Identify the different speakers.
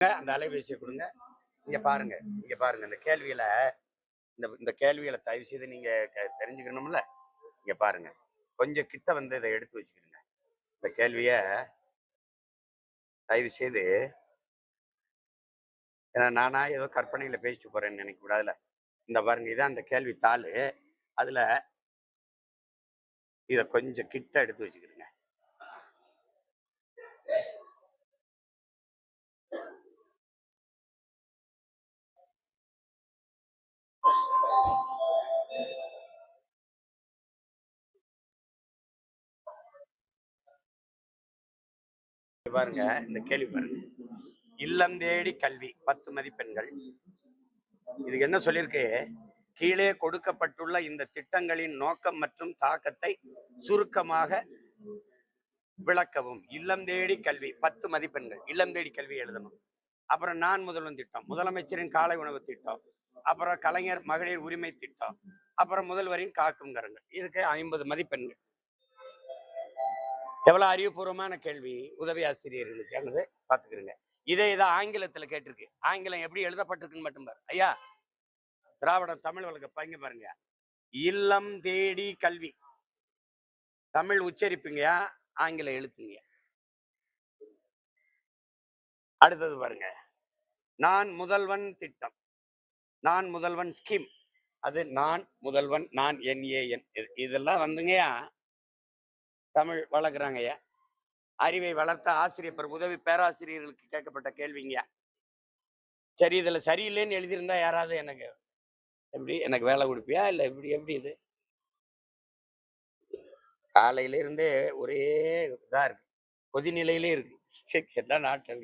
Speaker 1: அந்த அலைபேசியை கொடுங்க. இங்க பாருங்க, இங்க பாருங்க. இந்த கேள்வியில இந்த கேள்விகளை தயவு செய்து நீங்க தெரிஞ்சுக்கணும்ல. இங்க பாருங்க, கொஞ்சம் கிட்ட வந்து இதை எடுத்து வச்சுக்கிடுங்க. இந்த கேள்விய தயவு செய்து, ஏன்னா நானா ஏதோ கற்பனையில பேசிட்டு போறேன்னு நினைக்க கூடாதுல. இந்த பாருங்க, இதான் அந்த கேள்வி தாளு. அதுல இத கொஞ்சம் கிட்ட எடுத்து வச்சுக்கிடுங்க. பாருங்க, இந்த கேள்வி பாருங்க. இல்லம் தேடி கல்வி 10 மதிப்பெண்கள். இதுக்கு என்ன சொல்லியிருக்கு? கீழே கொடுக்கப்பட்டுள்ள இந்த திட்டங்களின் நோக்கம் மற்றும் தாக்கத்தை சுருக்கமாக விளக்கவும். இல்லம் தேடி கல்வி 10 மதிப்பெண்கள். இல்லம் தேடி கல்வி எழுதணும். அப்புறம் நான் முதல்வன் திட்டம், முதலமைச்சரின் காலை உணவு திட்டம், அப்புறம் கலைஞர் மகளிர் உரிமை திட்டம், அப்புறம் முதல்வரின் காக்கும் கரங்கள். இதுக்கு 50 மதிப்பெண்கள். எவ்வளவு அறிவுபூர்வமான கேள்வி உதவி ஆசிரியர்களுக்கு பாத்துக்கிறீங்க. இதை ஆங்கிலத்துல கேட்டிருக்கு. ஆங்கிலம் எப்படி எழுதப்பட்டிருக்குன்னு மட்டும் பாரு. ஐயா, திராவிடம் தமிழ் வழக்கு பையங்க பாருங்க. இல்லம் தேடி கல்வி தமிழ் உச்சரிப்புங்கயா, ஆங்கில எழுத்துங்க. அடுத்தது பாருங்க, நான் முதல்வன் திட்டம், நான் முதல்வன் ஸ்கீம். அது நான் முதல்வன், நான் NAN. இதெல்லாம் வந்துங்கயா தமிழ் வளர்க்குறாங்கய்யா. அறிவை வளர்த்த ஆசிரியர் உதவி பேராசிரியர்களுக்கு கேட்கப்பட்ட கேள்விங்க. சரி, இதுல சரியில்லைன்னு எழுதியிருந்தா யாராவது எனக்கு எப்படி எனக்கு வேலை கொடுப்பியா இல்ல எப்படி இது? காலையில இருந்தே ஒரே இதா இருக்கு, கொதிநிலையிலே இருக்கு. எல்லாம் நாட்டில்